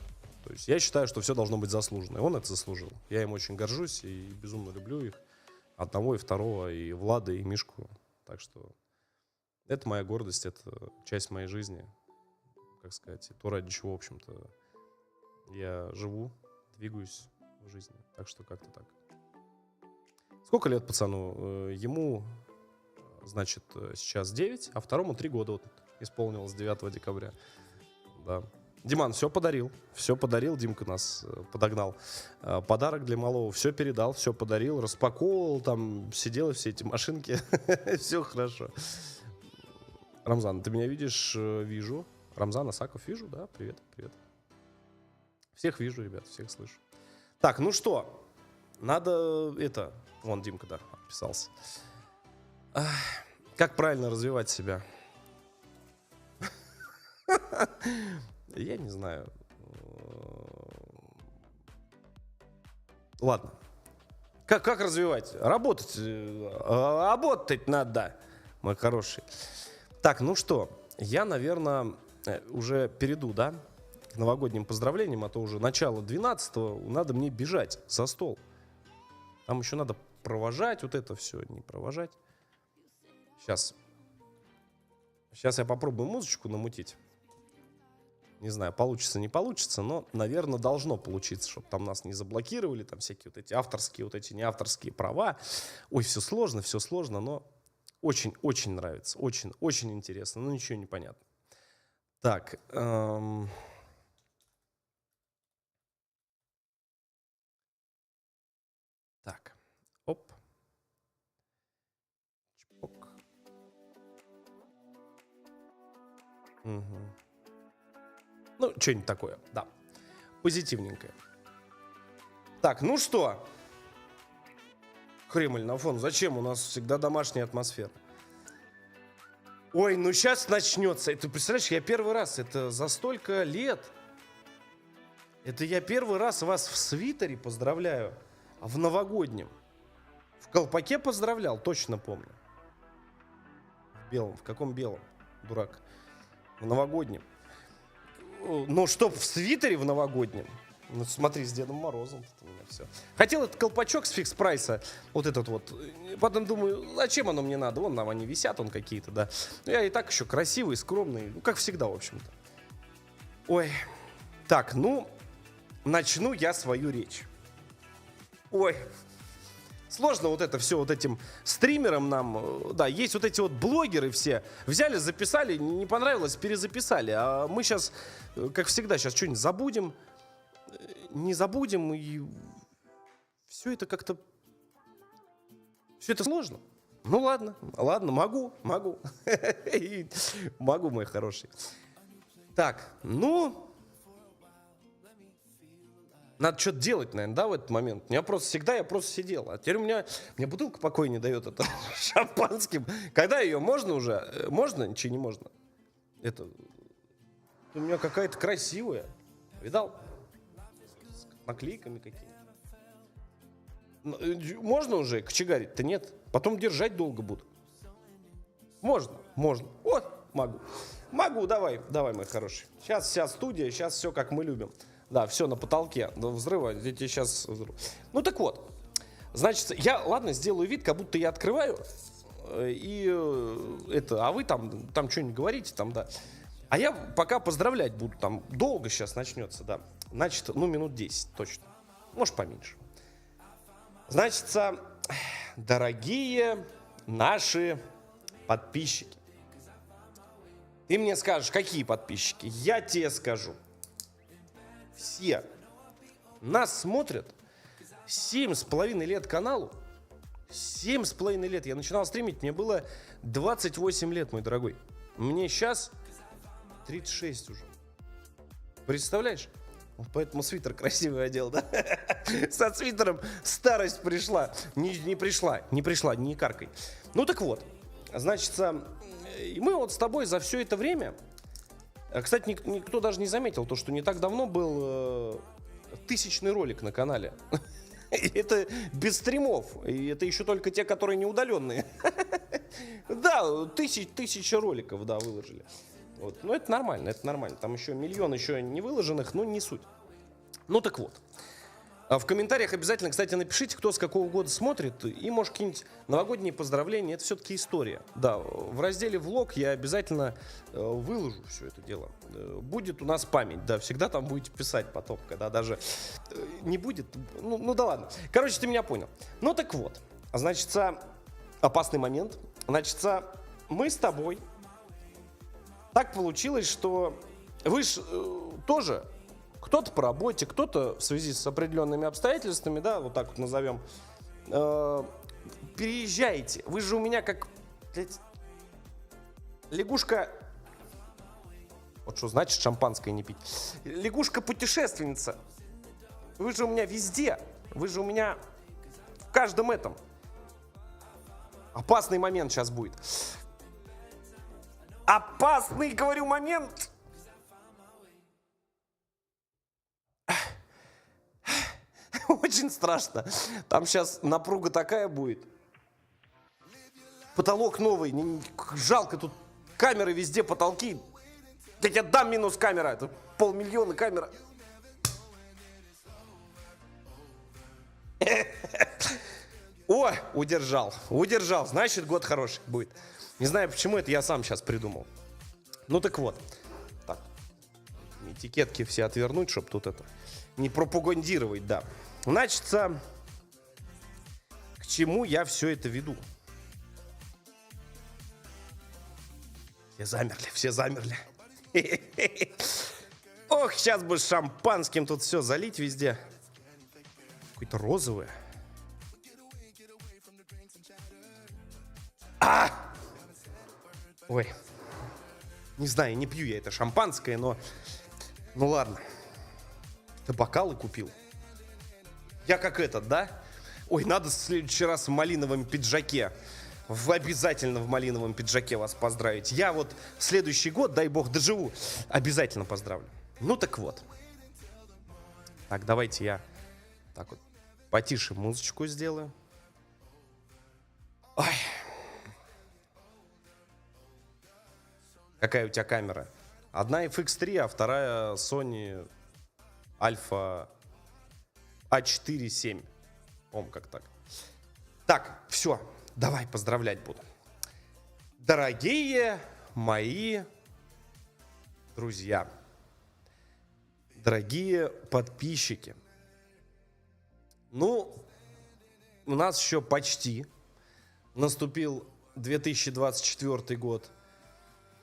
То есть я считаю, что все должно быть заслуженно, и он это заслужил. Я им очень горжусь и безумно люблю их. Одного и второго, и Влада, и Мишку. Так что это моя гордость, это часть моей жизни, как сказать, и то, ради чего, в общем-то, я живу, двигаюсь в жизни. Так что как-то так. Сколько лет пацану? Ему, значит, сейчас 9, а второму 3 года вот исполнилось 9 декабря. Да. Диман все подарил, Димка нас подогнал. Подарок для малого, все передал, все подарил, распаковывал, там сидел все эти машинки, все хорошо. Рамзан, ты меня видишь? Вижу. Рамзан Асаков, вижу, да? Привет, привет. Всех вижу, ребят, всех слышу. Так, ну что, надо это... Вон Димка, да, отписался. Как правильно развивать себя? Я не знаю. Ладно. Как развивать? Работать надо, мой хороший. Так, ну что, я, наверное, уже перейду, да, к новогодним поздравлениям, а то уже начало 12-го, надо мне бежать за стол. Там еще надо провожать вот это все, не провожать. Сейчас я попробую музычку намутить. Не знаю, получится, не получится, но, наверное, должно получиться, чтобы там нас не заблокировали, там всякие вот эти авторские, вот эти неавторские права. Ой, все сложно, но очень нравится, очень интересно, но ничего не понятно. Так, так, оп. Чпок. Угу. Ну, что-нибудь такое, да. Позитивненькое. Так, ну что? Кремль на фон. Зачем? У нас всегда домашняя атмосфера. Ой, ну сейчас начнется. Ты представляешь, я первый раз, это за столько лет. Это я первый раз вас в свитере поздравляю. А в новогоднем. В колпаке поздравлял, точно помню. В белом. В каком белом? Дурак. В новогоднем. Ну, чтоб в свитере в новогоднем. Ну, смотри, с Дедом Морозом. Тут у меня все. Хотел этот колпачок с фикс прайса. Вот этот вот. Потом думаю, зачем оно мне надо? Вон нам они висят, он какие-то, да. Я и так еще красивый, скромный. Ну, как всегда, в общем-то. Ой. Так, ну, начну я свою речь. Ой. Сложно вот это все вот этим стримерам нам, да, есть вот эти вот блогеры все, взяли, записали, не понравилось, перезаписали, а мы сейчас, как всегда, сейчас что-нибудь забудем, не забудем, и все это как-то, все это сложно. Ну ладно, могу, могу, мой хороший. Так, ну... Надо что-то делать, наверное, да, в этот момент. Я просто сидел. А теперь у меня бутылка покоя не дает это шампанским. Когда ее можно уже? Можно? Ничего не можно. Это у меня какая-то красивая. Видал? С наклейками какими-то. Можно уже кочегарить-то нет. Потом держать долго буду. Можно. Вот, могу. Могу, давай, мой хороший. Сейчас вся студия, сейчас все как мы любим. Да, все на потолке до взрыва. Я тебе сейчас взрыв. Ну так вот, значит, я, ладно, сделаю вид, как будто я открываю, а вы там что-нибудь говорите, там, да. А я пока поздравлять буду, там, долго сейчас начнется, да. Значит, минут 10 точно. Может, поменьше. Значит, дорогие наши подписчики. Ты мне скажешь, какие подписчики? Я тебе скажу. Все. Нас смотрят 7,5 лет каналу. 7,5 лет. Я начинал стримить, мне было 28 лет, мой дорогой. Мне сейчас 36 уже. Представляешь? Поэтому свитер красивый одел, да? Со свитером старость пришла. Не пришла, не каркай. Ну так вот. Значит, мы вот с тобой за все это время... Кстати, никто даже не заметил то, что не так давно был 1000-й ролик на канале. Это без стримов. И это еще только те, которые не удаленные. Да, 1000 роликов, да, выложили. Вот. Ну, это нормально, это нормально. Там еще миллион еще не выложенных, но не суть. Ну, так вот. В комментариях обязательно, кстати, напишите, кто с какого года смотрит. И, может, какие-нибудь новогодние поздравления. Это все-таки история. Да, в разделе «Влог» я обязательно выложу все это дело. Будет у нас память, да. Всегда там будете писать потом, когда даже не будет. Ну да ладно. Короче, ты меня понял. Ну, так вот. Значит, опасный момент. Значит, мы с тобой... Так получилось, что вы ж тоже, кто-то по работе, кто-то в связи с определенными обстоятельствами, да, вот так вот назовем, переезжаете. Вы же у меня как, блядь, лягушка, вот что значит шампанское не пить, лягушка-путешественница. Вы же у меня везде, вы же у меня в каждом этом. Опасный момент сейчас будет. Опасный, говорю, момент. Очень страшно. Там сейчас напруга такая будет. Потолок новый. Жалко, тут камеры везде, потолки. Я тебе дам минус камера. Это 500 000 камера. О, удержал. Значит, год хороший будет. Не знаю, почему это я сам сейчас придумал. Ну так вот. Так. Этикетки все отвернуть, чтобы тут это не пропагандировать, да. Значит, к чему я все это веду? Все замерли. Ох, сейчас бы с шампанским тут все залить везде. Какое-то розовое. Ой, не знаю, не пью я это шампанское, но... Ну ладно. Ты бокалы купил? Я как этот, да? Ой, надо в следующий раз в малиновом пиджаке. Обязательно в малиновом пиджаке вас поздравить. Я вот в следующий год, дай бог доживу, обязательно поздравлю. Ну так вот. Так, давайте я так вот потише музычку сделаю. Ой. Какая у тебя камера? Одна FX3, а вторая Sony Alpha A4-7. По-моему, как так. Так, все, давай поздравлять буду. Дорогие мои друзья, дорогие подписчики, ну, у нас еще почти наступил 2024 год.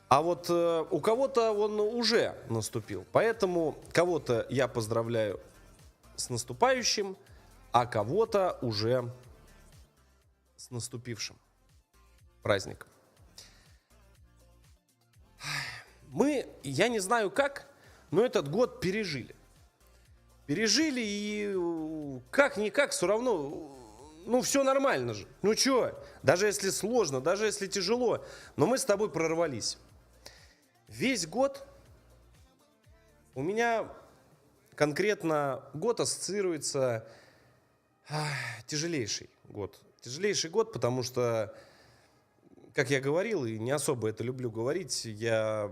А вот у кого-то он уже наступил. Поэтому кого-то я поздравляю с наступающим, а кого-то уже с наступившим праздником. Мы, я не знаю как, но этот год пережили. Пережили, и как-никак все равно, ну, все нормально же. Ну, чё, даже если сложно, даже если тяжело, но мы с тобой прорвались. Весь год у меня конкретно год ассоциируется тяжелейший год. Тяжелейший год, потому что как я говорил, и не особо это люблю говорить, я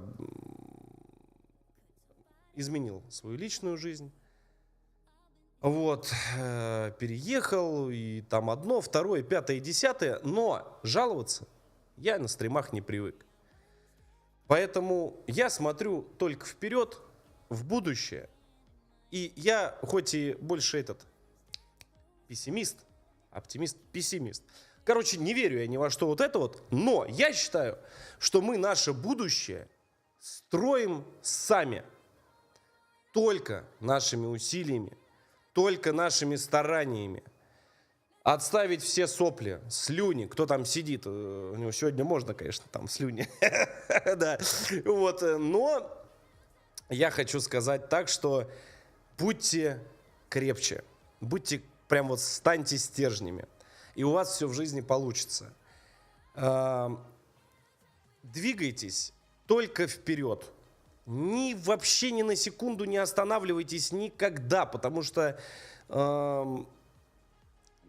изменил свою личную жизнь. Вот, переехал, и там одно, второе, пятое, десятое, но жаловаться я на стримах не привык. Поэтому я смотрю только вперед, в будущее. И я, хоть и больше пессимист, оптимист, пессимист. Короче, не верю я ни во что вот это вот, но я считаю, что мы наше будущее строим сами. Только нашими усилиями, только нашими стараниями. Отставить все сопли, слюни, кто там сидит. У него сегодня можно, конечно, там слюни. Да. Вот. Но я хочу сказать так, что будьте крепче. Будьте прям вот станьте стержнями. И у вас все в жизни получится. Двигайтесь только вперед. Вообще ни на секунду не останавливайтесь никогда, потому что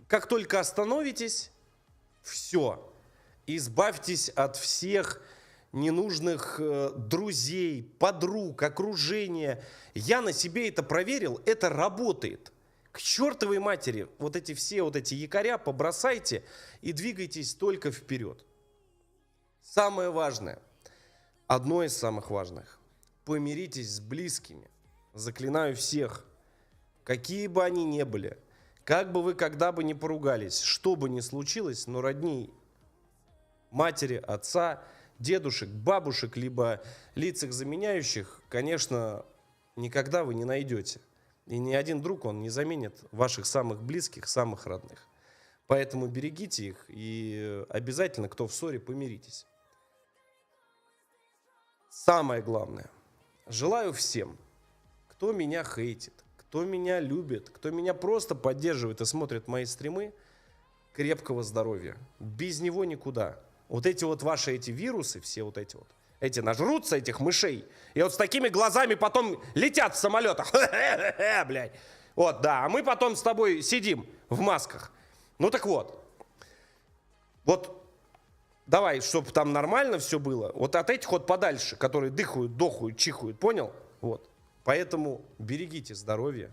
как только остановитесь, все, избавьтесь от всех ненужных друзей, подруг, окружения. Я на себе это проверил, это работает. К чертовой матери вот эти якоря побросайте и двигайтесь только вперед. Самое важное, одно из самых важных. Помиритесь с близкими. Заклинаю всех, какие бы они ни были, как бы вы когда бы ни поругались, что бы ни случилось, но родней матери, отца, дедушек, бабушек, либо лиц их заменяющих, конечно, никогда вы не найдете. И ни один друг, он не заменит ваших самых близких, самых родных. Поэтому берегите их и обязательно, кто в ссоре, помиритесь. Самое главное. Желаю всем, кто меня хейтит, кто меня любит, кто меня просто поддерживает и смотрит мои стримы, крепкого здоровья. Без него никуда. Вот эти вот ваши вирусы, все вот эти нажрутся, этих мышей, и вот с такими глазами потом летят в самолетах. Блядь. Вот, да, а мы потом с тобой сидим в масках. Ну так вот. Вот. Давай, чтобы там нормально все было. Вот от этих вот подальше, которые дыхают, дохают, чихают, понял? Вот. Поэтому берегите здоровье.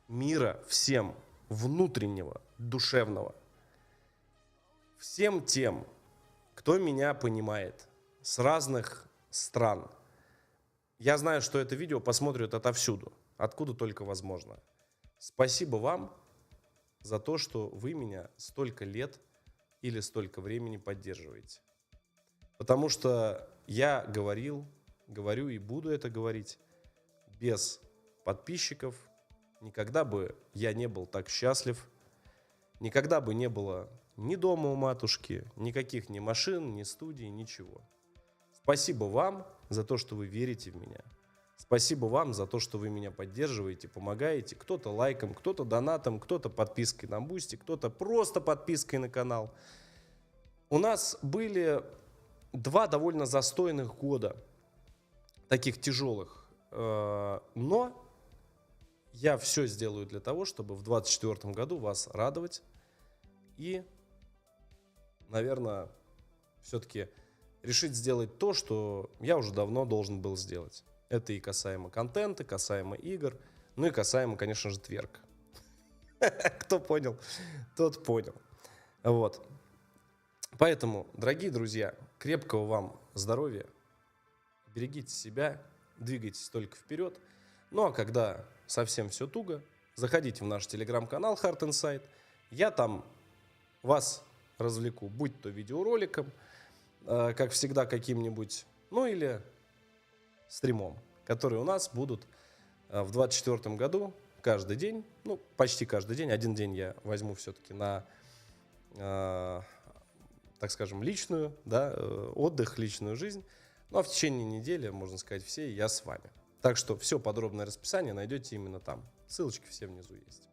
Мира всем внутреннего, душевного. Всем тем, кто меня понимает с разных стран. Я знаю, что это видео посмотрят отовсюду, откуда только возможно. Спасибо вам за то, что вы меня столько лет или столько времени поддерживаете. Потому что я говорю и буду это говорить, без подписчиков никогда бы я не был так счастлив, никогда бы не было ни дома у матушки, никаких ни машин, ни студий, ничего. Спасибо вам за то, что вы верите в меня. Спасибо вам за то, что вы меня поддерживаете, помогаете. Кто-то лайком, кто-то донатом, кто-то подпиской на Бусти, кто-то просто подпиской на канал. У нас были 2 довольно застойных года, таких тяжелых. Но я все сделаю для того, чтобы в 2024 году вас радовать. И, наверное, все-таки решить сделать то, что я уже давно должен был сделать. Это и касаемо контента, касаемо игр, ну и касаемо, конечно же, тверка. Кто понял, тот понял. Вот. Поэтому, дорогие друзья, крепкого вам здоровья, берегите себя, двигайтесь только вперед. Ну а когда совсем все туго, заходите в наш телеграм-канал Heart Inside. Я там вас развлеку, будь то видеороликом, как всегда каким-нибудь, ну или стримом, которые у нас будут в 2024 году каждый день, ну почти каждый день. Один день я возьму все-таки на, так скажем, личную, да, отдых, личную жизнь. Ну а в течение недели, можно сказать, все я с вами. Так что все подробное расписание найдете именно там. Ссылочки все внизу есть.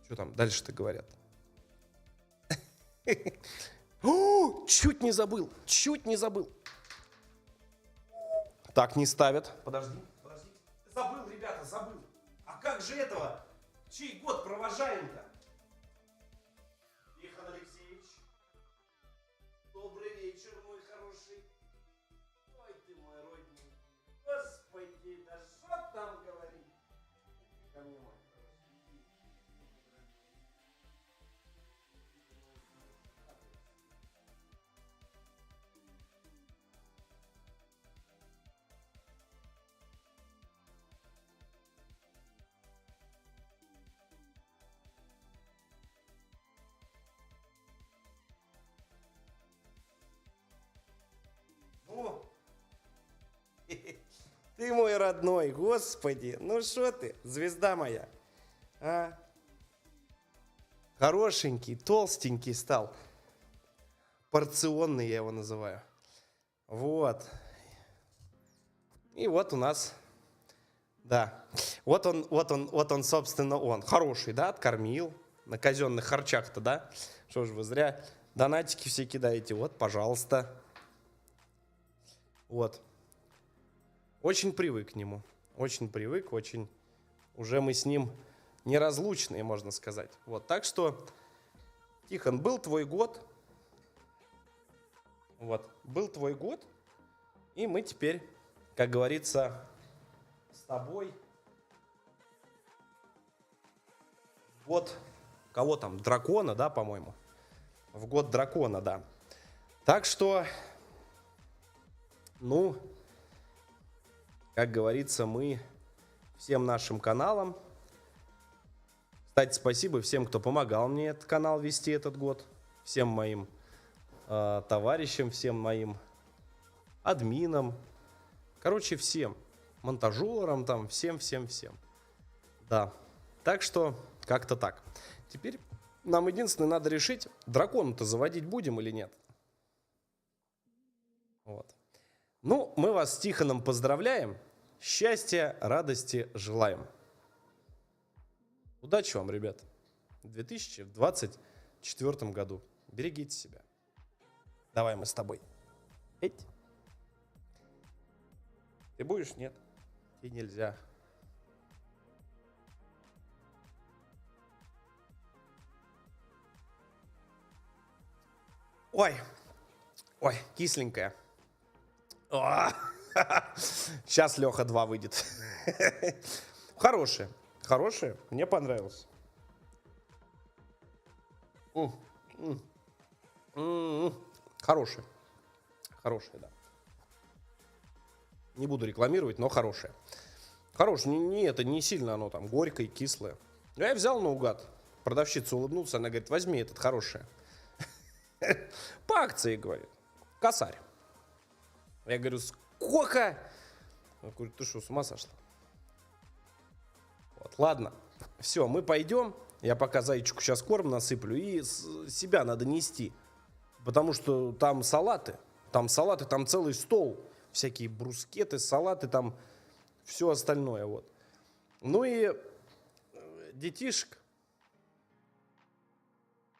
Что там дальше-то говорят? Чуть не забыл. Так не ставят. Подожди. Забыл, ребята, забыл. А как же этого? Чей год провожаем-то? О! Ты мой родной, господи, ну что ты, звезда моя, а? Хорошенький, толстенький стал, порционный я его называю, вот, и вот у нас, да, вот он, собственно, он, хороший, да, откормил, на казенных харчах-то, да, что ж вы зря донатики все кидаете, вот, пожалуйста, вот. Очень привык к нему. Очень привык, очень... Уже мы с ним неразлучные, можно сказать. Вот, так что, Тихон, был твой год. Вот, был твой год. И мы теперь, как говорится, с тобой... Год... Кого там? Дракона, да, по-моему? В год дракона, да. Так что... Ну... Как говорится, мы всем нашим каналам. Кстати, спасибо всем, кто помогал мне этот канал вести этот год. Всем моим товарищам, всем моим админам. Короче, всем. Монтажерам там, всем. Да. Так что, как-то так. Теперь нам единственное надо решить, дракона-то заводить будем или нет. Вот. Ну, мы вас с Тихоном поздравляем. Счастья, радости желаем. Удачи вам, ребят. В 2024 году. Берегите себя. Давай мы с тобой. Эть. Ты будешь? Нет. Тебе нельзя. Ой. Ой, кисленькая. Сейчас Леха 2 выйдет. Хорошие. Хорошие. Мне понравилось. Хорошие. Хорошие, да. Не буду рекламировать, но хорошие. Хорошие. Не, это не сильно оно там горькое, кислое. Я взял наугад. Продавщица улыбнулась, она говорит, возьми этот хороший. По акции, говорит. Косарь. Я говорю, сколько? Он говорит, ты что, с ума сошла? Вот, ладно, все, мы пойдем. Я пока зайчику сейчас корм насыплю. И себя надо нести. Потому что там салаты. Там целый стол. Всякие брускеты, салаты, там все остальное. Вот. Ну и детишек.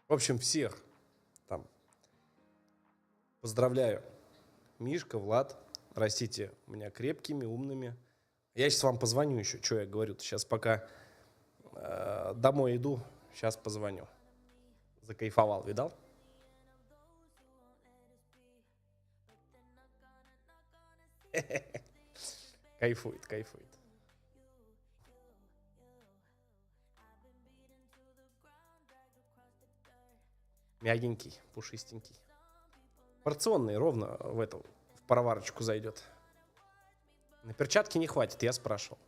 В общем, всех там поздравляю. Мишка, Влад, растите меня крепкими, умными. Я сейчас вам позвоню еще, что я говорю. Сейчас пока домой иду, сейчас позвоню. Закайфовал, видал? Кайфует. Мягенький, пушистенький. Порционный, ровно в пароварочку зайдет. На перчатки не хватит, я спрашивал.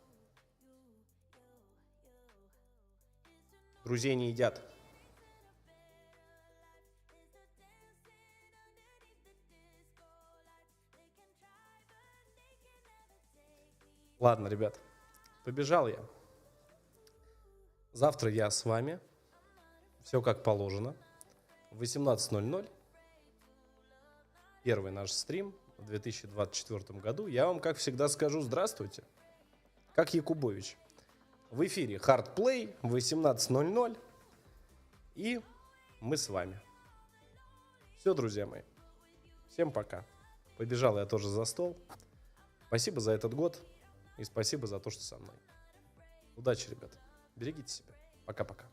Друзей не едят. Ладно, ребят, побежал я. Завтра я с вами. Все как положено. В 18:00. Первый наш стрим в 2024 году. Я вам, как всегда, скажу здравствуйте. Как Якубович. В эфире Hard Play в 18:00. И мы с вами. Все, друзья мои. Всем пока. Побежал я тоже за стол. Спасибо за этот год. И спасибо за то, что со мной. Удачи, ребята. Берегите себя. Пока-пока.